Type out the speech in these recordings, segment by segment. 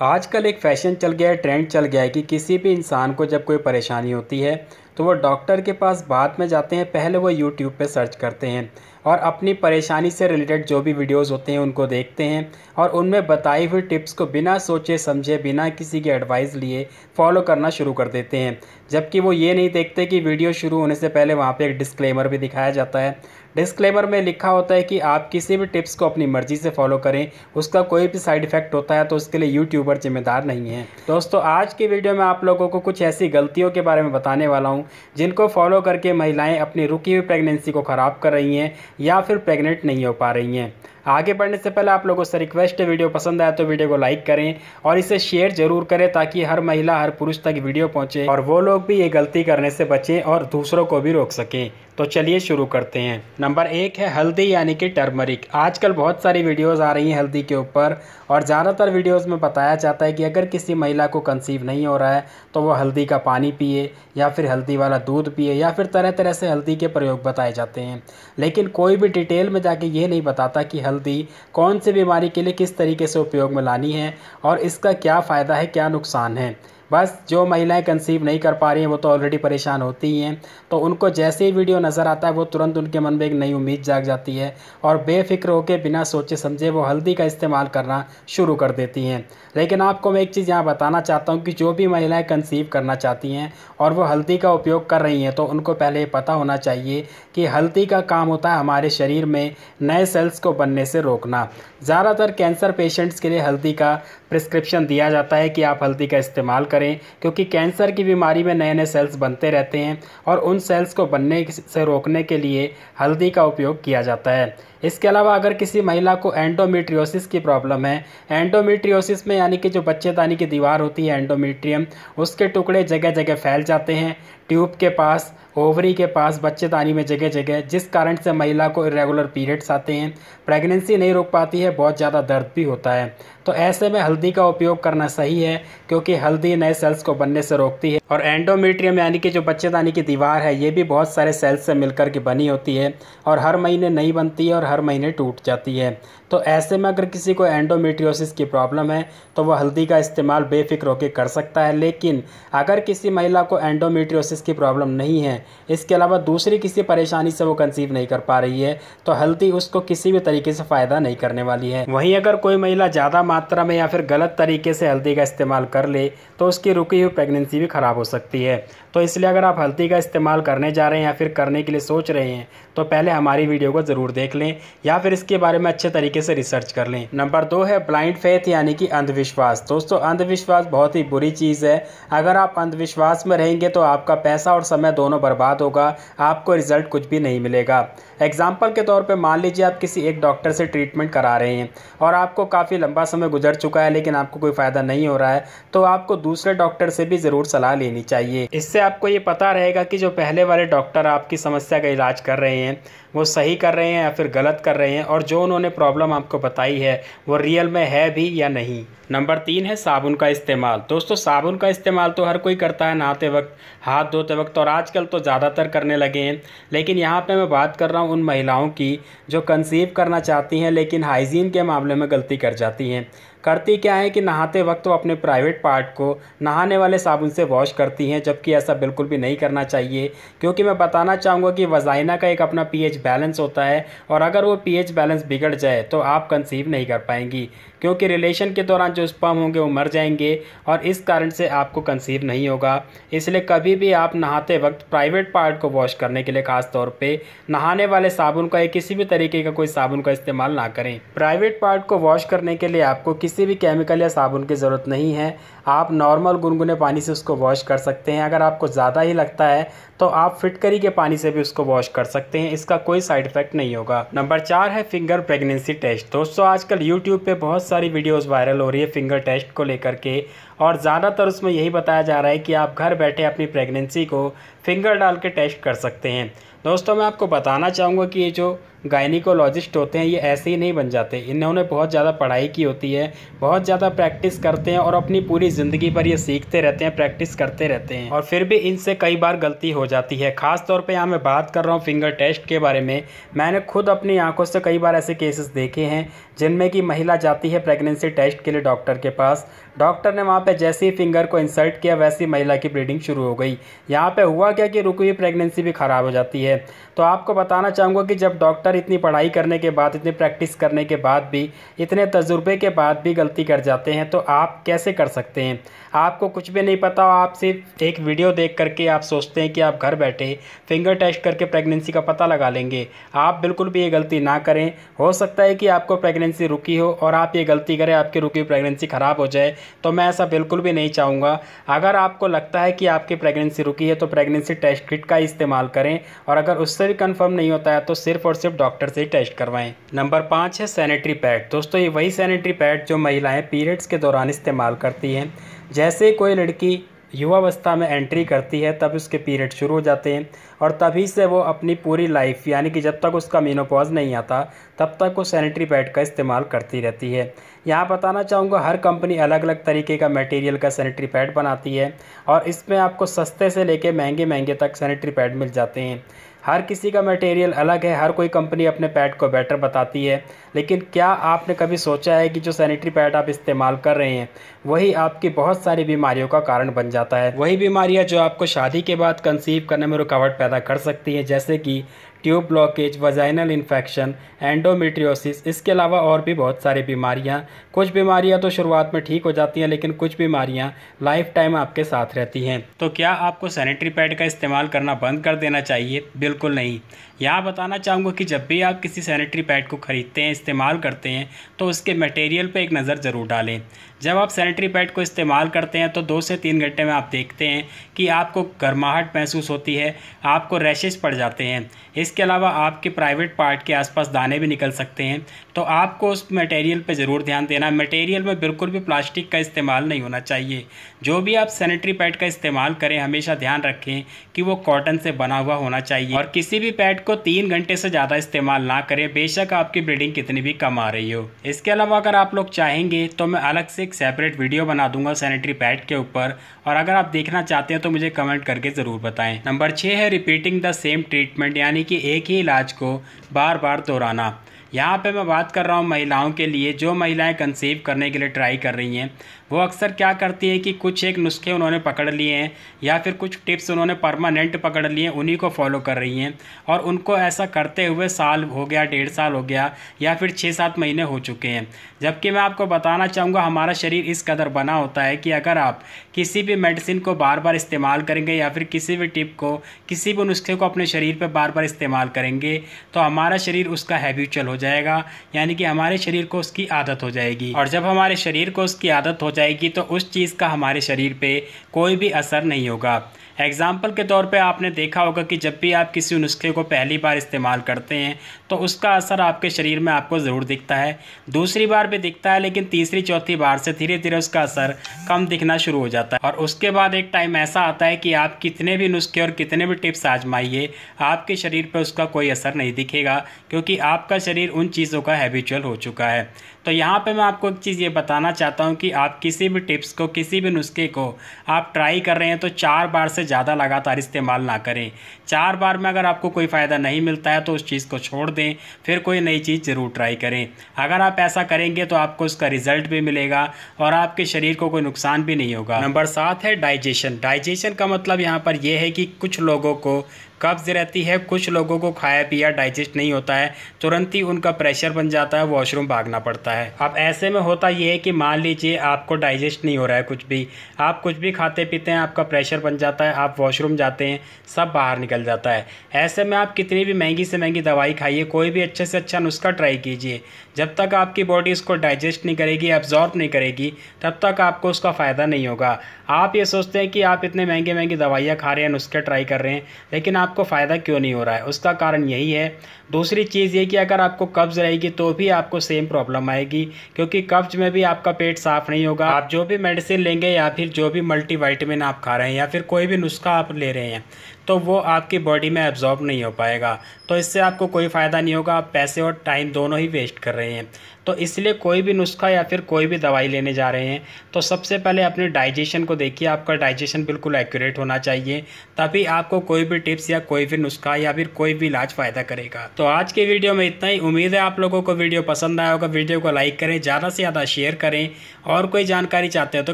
आजकल एक फ़ैशन चल गया है, ट्रेंड चल गया है कि किसी भी इंसान को जब कोई परेशानी होती है तो वो डॉक्टर के पास बाद में जाते हैं। पहले वो यूट्यूब पे सर्च करते हैं और अपनी परेशानी से रिलेटेड जो भी वीडियोस होते हैं उनको देखते हैं और उनमें बताई हुई टिप्स को बिना सोचे समझे, बिना किसी की एडवाइस लिए फॉलो करना शुरू कर देते हैं। जबकि वो ये नहीं देखते कि वीडियो शुरू होने से पहले वहाँ पे एक डिस्क्लेमर भी दिखाया जाता है। डिस्क्लेमर में लिखा होता है कि आप किसी भी टिप्स को अपनी मर्ज़ी से फॉलो करें, उसका कोई भी साइड इफ़ेक्ट होता है तो उसके लिए यूट्यूबर जिम्मेदार नहीं है। दोस्तों, आज की वीडियो में आप लोगों को कुछ ऐसी गलतियों के बारे में बताने वाला हूं जिनको फॉलो करके महिलाएं अपनी रुकी हुई प्रेगनेंसी को ख़राब कर रही हैं या फिर प्रेग्नेंट नहीं हो पा रही हैं। आगे बढ़ने से पहले आप लोगों से रिक्वेस्ट है, वीडियो पसंद आया तो वीडियो को लाइक करें और इसे शेयर जरूर करें ताकि हर महिला, हर पुरुष तक वीडियो पहुंचे और वो लोग भी ये गलती करने से बचें और दूसरों को भी रोक सकें। तो चलिए शुरू करते हैं। नंबर 1 है हल्दी यानी कि टर्मरिक। आजकल बहुत सारी वीडियोस आ रही हैं हल्दी के ऊपर और ज़्यादातर वीडियोस में बताया जाता है कि अगर किसी महिला को कंसीव नहीं हो रहा है तो वो हल्दी का पानी पिए या फिर हल्दी वाला दूध पिए या फिर तरह तरह से हल्दी के प्रयोग बताए जाते हैं। लेकिन कोई भी डिटेल में जाके ये नहीं बताता कि हल्दी कौन सी बीमारी के लिए किस तरीके से उपयोग में लानी है और इसका क्या फ़ायदा है, क्या नुकसान है। बस जो महिलाएं कंसीव नहीं कर पा रही हैं वो तो ऑलरेडी परेशान होती ही हैं, तो उनको जैसे ही वीडियो नज़र आता है वो तुरंत उनके मन में एक नई उम्मीद जाग जाती है और बेफिक्र होकर बिना सोचे समझे वो हल्दी का इस्तेमाल करना शुरू कर देती हैं। लेकिन आपको मैं एक चीज़ यहाँ बताना चाहता हूँ कि जो भी महिलाएं कंसीव करना चाहती हैं और वो हल्दी का उपयोग कर रही हैं तो उनको पहले ये पता होना चाहिए कि हल्दी का काम होता है हमारे शरीर में नए सेल्स को बनने से रोकना। ज़्यादातर कैंसर पेशेंट्स के लिए हल्दी का प्रिस्क्रिप्शन दिया जाता है कि आप हल्दी का इस्तेमाल करें, क्योंकि कैंसर की बीमारी में नए नए सेल्स बनते रहते हैं और उन सेल्स को बनने से रोकने के लिए हल्दी का उपयोग किया जाता है। इसके अलावा अगर किसी महिला को एंडोमेट्रियोसिस की प्रॉब्लम है, एंडोमेट्रियोसिस में यानी कि जो बच्चेदानी की दीवार होती है एंडोमेट्रियम, उसके टुकड़े जगह जगह फैल जाते हैं, ट्यूब के पास, ओवरी के पास, बच्चेदानी में जगह जगह, जिस कारण से महिला को इरेगुलर पीरियड्स आते हैं, प्रेगनेंसी नहीं रोक पाती है, बहुत ज़्यादा दर्द भी होता है। तो ऐसे में हल्दी का उपयोग करना सही है क्योंकि हल्दी नए सेल्स को बनने से रोकती है और एंडोमेट्रियम यानी कि जो बच्चेदानी की दीवार है ये भी बहुत सारे सेल्स से मिलकर के बनी होती है और हर महीने नई बनती है और हर महीने टूट जाती है। तो ऐसे में अगर किसी को एंडोमेट्रियोसिस की प्रॉब्लम है तो वह हल्दी का इस्तेमाल बेफिक्र होकर कर सकता है। लेकिन अगर किसी महिला को एंडोमेट्रियोसिस की प्रॉब्लम नहीं है, इसके अलावा दूसरी किसी परेशानी से वो कंसीव नहीं कर पा रही है, तो हल्दी उसको किसी भी तरीके से फ़ायदा नहीं करने वाली है। वहीं अगर कोई महिला ज़्यादा मात्रा में या फिर गलत तरीके से हल्दी का इस्तेमाल कर ले तो उसकी रुकी हुई प्रेगनेंसी भी ख़राब हो सकती है। तो इसलिए अगर आप हल्दी का इस्तेमाल करने जा रहे हैं या फिर करने के लिए सोच रहे हैं तो पहले हमारी वीडियो को ज़रूर देख लें या फिर इसके बारे में अच्छे तरीके से रिसर्च कर लें। नंबर 2 है ब्लाइंड फेथ यानी कि अंधविश्वास। दोस्तों, अंधविश्वास बहुत ही बुरी चीज़ है। अगर आप अंधविश्वास में रहेंगे तो आपका पैसा और समय दोनों बर्बाद होगा, आपको रिजल्ट कुछ भी नहीं मिलेगा। एग्जाम्पल के तौर पे मान लीजिए आप किसी एक डॉक्टर से ट्रीटमेंट करा रहे हैं और आपको काफ़ी लंबा समय गुजर चुका है लेकिन आपको कोई फ़ायदा नहीं हो रहा है, तो आपको दूसरे डॉक्टर से भी ज़रूर सलाह लेनी चाहिए। इससे आपको ये पता रहेगा कि जो पहले वाले डॉक्टर आपकी समस्या का इलाज कर रहे हैं वो सही कर रहे हैं या फिर गलत कर रहे हैं और जो उन्होंने प्रॉब्लम आपको बताई है वो रियल में है भी या नहीं। नंबर 3 है साबुन का इस्तेमाल। दोस्तों, साबुन का इस्तेमाल तो हर कोई करता है नहाते वक्त, हाथ धोते वक्त और आजकल तो ज़्यादातर करने लगे हैं। लेकिन यहाँ पे मैं बात कर रहा हूँ उन महिलाओं की जो कंसीव करना चाहती हैं लेकिन हाइजीन के मामले में गलती कर जाती हैं। करती क्या है कि नहाते वक्त वो अपने प्राइवेट पार्ट को नहाने वाले साबुन से वॉश करती हैं, जबकि ऐसा बिल्कुल भी नहीं करना चाहिए। क्योंकि मैं बताना चाहूँगा कि वजाइना का एक अपना पीएच बैलेंस होता है और अगर वो पीएच बैलेंस बिगड़ जाए तो आप कंसीव नहीं कर पाएंगी, क्योंकि रिलेशन के दौरान जो स्पर्म होंगे वो मर जाएंगे और इस कारण से आपको कंसीव नहीं होगा। इसलिए कभी भी आप नहाते वक्त प्राइवेट पार्ट को वॉश करने के लिए खास तौर पे नहाने वाले साबुन का या किसी भी तरीके का कोई साबुन का इस्तेमाल ना करें। प्राइवेट पार्ट को वॉश करने के लिए आपको किसी भी केमिकल या साबुन की ज़रूरत नहीं है, आप नॉर्मल गुनगुने पानी से उसको वॉश कर सकते हैं। अगर आपको ज़्यादा ही लगता है तो आप फिटकरी के पानी से भी उसको वॉश कर सकते हैं, इसका कोई साइड इफेक्ट नहीं होगा। नंबर 4 है फिंगर प्रेगनेंसी टेस्ट। दोस्तों, आजकल यूट्यूब पे बहुत सारी वीडियोस वायरल हो रही है फिंगर टेस्ट को लेकर के और ज़्यादातर उसमें यही बताया जा रहा है कि आप घर बैठे अपनी प्रेगनेंसी को फिंगर डाल के टेस्ट कर सकते हैं। दोस्तों मैं आपको बताना चाहूँगा कि ये जो गायनिकोलॉजिस्ट होते हैं ये ऐसे ही नहीं बन जाते, इन्होंने बहुत ज़्यादा पढ़ाई की होती है, बहुत ज़्यादा प्रैक्टिस करते हैं और अपनी पूरी ज़िंदगी भर ये सीखते रहते हैं, प्रैक्टिस करते रहते हैं और फिर भी इनसे कई बार गलती हो जाती है। ख़ास तौर पे यहाँ मैं बात कर रहा हूँ फिंगर टेस्ट के बारे में। मैंने खुद अपनी आंखों से कई बार ऐसे केसेस देखे हैं जिनमें कि महिला जाती है प्रेगनेंसी टेस्ट के लिए डॉक्टर के पास। डॉक्टर ने वहाँ पे जैसे ही फिंगर को इंसर्ट किया वैसे ही महिला की ब्लीडिंग शुरू हो गई। यहाँ पे हुआ क्या कि रुकी हुई प्रेगनेंसी भी ख़राब हो जाती है। तो आपको बताना चाहूँगा कि जब डॉक्टर इतनी पढ़ाई करने के बाद, इतनी प्रैक्टिस करने के बाद भी, इतने तजुर्बे के बाद भी गलती कर जाते हैं तो आप कैसे कर सकते हैं। आपको कुछ भी नहीं पता, आप सिर्फ एक वीडियो देख करके आप सोचते हैं कि आप घर बैठे फिंगर टेस्ट करके प्रेगनेंसी का पता लगा लेंगे। आप बिल्कुल भी ये गलती ना करें। हो सकता है कि आपको प्रेगनेंसी रुकी हो और आप ये गलती करें, आपकी रुकी हुई प्रेगनेंसी ख़राब हो जाए, तो मैं ऐसा बिल्कुल भी नहीं चाहूँगा। अगर आपको लगता है कि आपकी प्रेगनेंसी रुकी है तो प्रेगनेंसी टेस्ट किट का इस्तेमाल करें और अगर उससे भी कंफर्म नहीं होता है तो सिर्फ और सिर्फ डॉक्टर से ही टेस्ट करवाएं। नंबर 5 है सैनिटरी पैड। दोस्तों ये वही सैनिटरी पैड जो महिलाएं पीरियड्स के दौरान इस्तेमाल करती हैं। जैसे कोई लड़की युवावस्था में एंट्री करती है तब उसके पीरियड शुरू हो जाते हैं और तभी से वो अपनी पूरी लाइफ यानी कि जब तक उसका मेनोपॉज नहीं आता तब तक वो सैनिटरी पैड का इस्तेमाल करती रहती है। यहाँ बताना चाहूँगा हर कंपनी अलग अलग तरीके का मटेरियल का सैनिटरी पैड बनाती है और इसमें आपको सस्ते से लेके महंगे महंगे तक सैनिटरी पैड मिल जाते हैं। हर किसी का मटेरियल अलग है, हर कोई कंपनी अपने पैड को बेटर बताती है, लेकिन क्या आपने कभी सोचा है कि जो सैनिटरी पैड आप इस्तेमाल कर रहे हैं वही आपकी बहुत सारी बीमारियों का कारण बन जाता है। वही बीमारियां जो आपको शादी के बाद कंसीव करने में रुकावट पैदा कर सकती हैं, जैसे कि tube blockage, vaginal infection, endometriosis. इसके अलावा और भी बहुत सारी बीमारियां। कुछ बीमारियां तो शुरुआत में ठीक हो जाती हैं लेकिन कुछ बीमारियां लाइफ टाइम आपके साथ रहती हैं। तो क्या आपको सैनिटरी पैड का इस्तेमाल करना बंद कर देना चाहिए? बिल्कुल नहीं। यहाँ बताना चाहूँगा कि जब भी आप किसी सैनिटरी पैड को ख़रीदते हैं, इस्तेमाल करते हैं, तो उसके मटेरियल पे एक नज़र ज़रूर डालें। जब आप सैनिटरी पैड को इस्तेमाल करते हैं तो 2 से 3 घंटे में आप देखते हैं कि आपको गर्माहट महसूस होती है, आपको रैशेस पड़ जाते हैं। इसके अलावा आपके प्राइवेट पार्ट के आसपास दाने भी निकल सकते हैं। तो आपको उस मटेरियल पे ज़रूर ध्यान देना। मटेरियल में बिल्कुल भी प्लास्टिक का इस्तेमाल नहीं होना चाहिए। जो भी आप सैनिटरी पैड का इस्तेमाल करें हमेशा ध्यान रखें कि वो कॉटन से बना हुआ होना चाहिए और किसी भी पैड को 3 घंटे से ज़्यादा इस्तेमाल ना करें, बेशक आपकी ब्लीडिंग कितनी भी कम आ रही हो। इसके अलावा अगर आप लोग चाहेंगे तो मैं अलग से एक सेपरेट वीडियो बना दूंगा सैनिटरी पैड के ऊपर, और अगर आप देखना चाहते हैं तो मुझे कमेंट करके ज़रूर बताएं। नंबर 6 है रिपीटिंग द सेम ट्रीटमेंट, यानी कि एक ही इलाज को बार बार दोहराना। यहाँ पे मैं बात कर रहा हूँ महिलाओं के लिए। जो महिलाएं कंसीव करने के लिए ट्राई कर रही हैं वो अक्सर क्या करती हैं कि कुछ एक नुस्खे उन्होंने पकड़ लिए हैं या फिर कुछ टिप्स उन्होंने परमानेंट पकड़ लिए हैं, उन्हीं को फॉलो कर रही हैं और उनको ऐसा करते हुए साल हो गया, 1.5 साल हो गया या फिर 6-7 महीने हो चुके हैं। जबकि मैं आपको बताना चाहूँगा हमारा शरीर इस कदर बना होता है कि अगर आप किसी भी मेडिसिन को बार बार इस्तेमाल करेंगे या फिर किसी भी टिप को, किसी भी नुस्खे को अपने शरीर पर बार बार इस्तेमाल करेंगे तो हमारा शरीर उसका हैबिचुअल हो जाएगा, यानी कि हमारे शरीर को उसकी आदत हो जाएगी। और जब हमारे शरीर को उसकी आदत हो जाएगी तो उस चीज़ का हमारे शरीर पे कोई भी असर नहीं होगा। एग्जाम्पल के तौर पे आपने देखा होगा कि जब भी आप किसी नुस्खे को पहली बार इस्तेमाल करते हैं तो उसका असर आपके शरीर में आपको ज़रूर दिखता है, दूसरी बार भी दिखता है, लेकिन तीसरी चौथी बार से धीरे धीरे उसका असर कम दिखना शुरू हो जाता है। और उसके बाद एक टाइम ऐसा आता है कि आप कितने भी नुस्खे और कितने भी टिप्स आजमाइए, आपके शरीर पर उसका कोई असर नहीं दिखेगा, क्योंकि आपका शरीर उन चीज़ों का हैबिचुअल हो चुका है। तो यहाँ पे मैं आपको एक चीज़ ये बताना चाहता हूँ कि आप किसी भी टिप्स को, किसी भी नुस्खे को आप ट्राई कर रहे हैं तो 4 बार से ज़्यादा लगातार इस्तेमाल ना करें। 4 बार में अगर आपको कोई फ़ायदा नहीं मिलता है तो उस चीज़ को छोड़ दें, फिर कोई नई चीज़ ज़रूर ट्राई करें। अगर आप ऐसा करेंगे तो आपको उसका रिजल्ट भी मिलेगा और आपके शरीर को कोई नुकसान भी नहीं होगा। नंबर 7 है डाइजेशन। डाइजेशन का मतलब यहाँ पर यह है कि कुछ लोगों को कब्ज़ रहती है, कुछ लोगों को खाया पिया डाइजेस्ट नहीं होता है, तुरंत ही उनका प्रेशर बन जाता है, वॉशरूम भागना पड़ता है। अब ऐसे में होता ये है कि मान लीजिए आपको डाइजेस्ट नहीं हो रहा है कुछ भी, आप कुछ भी खाते पीते हैं, आपका प्रेशर बन जाता है, आप वॉशरूम जाते हैं, सब बाहर निकल जाता है। ऐसे में आप कितनी भी महंगी से महंगी दवाई खाइए, कोई भी अच्छे से अच्छा नुस्खा ट्राई कीजिए, जब तक आपकी बॉडी उसको डाइजेस्ट नहीं करेगी, एब्जॉर्ब नहीं करेगी, तब तक आपको उसका फ़ायदा नहीं होगा। आप ये सोचते हैं कि आप इतने महंगे महंगी दवाइयाँ खा रहे हैं, नुस्खे ट्राई कर रहे हैं, लेकिन आपको फ़ायदा क्यों नहीं हो रहा है? उसका कारण यही है। दूसरी चीज़ ये कि अगर आपको कब्ज़ रहेगी तो भी आपको सेम प्रॉब्लम आएगी, क्योंकि कब्ज़ में भी आपका पेट साफ़ नहीं होगा। आप जो भी मेडिसिन लेंगे या फिर जो भी मल्टीविटामिन आप खा रहे हैं या फिर कोई भी नुस्खा आप ले रहे हैं, तो वो आपकी बॉडी में एब्जॉर्ब नहीं हो पाएगा। तो इससे आपको कोई फ़ायदा नहीं होगा, आप पैसे और टाइम दोनों ही वेस्ट कर रहे हैं। तो इसलिए कोई भी नुस्खा या फिर कोई भी दवाई लेने जा रहे हैं तो सबसे पहले अपने डाइजेशन को देखिए, आपका डाइजेशन बिल्कुल एक्यूरेट होना चाहिए, तभी आपको कोई भी टिप्स या कोई भी नुस्खा या फिर कोई भी इलाज फ़ायदा करेगा। तो आज की वीडियो में इतना ही। उम्मीद है आप लोगों को वीडियो पसंद आया होगा। वीडियो को लाइक करें, ज़्यादा से ज़्यादा शेयर करें और कोई जानकारी चाहते हो तो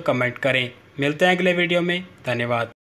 कमेंट करें। मिलते हैं अगले वीडियो में। धन्यवाद।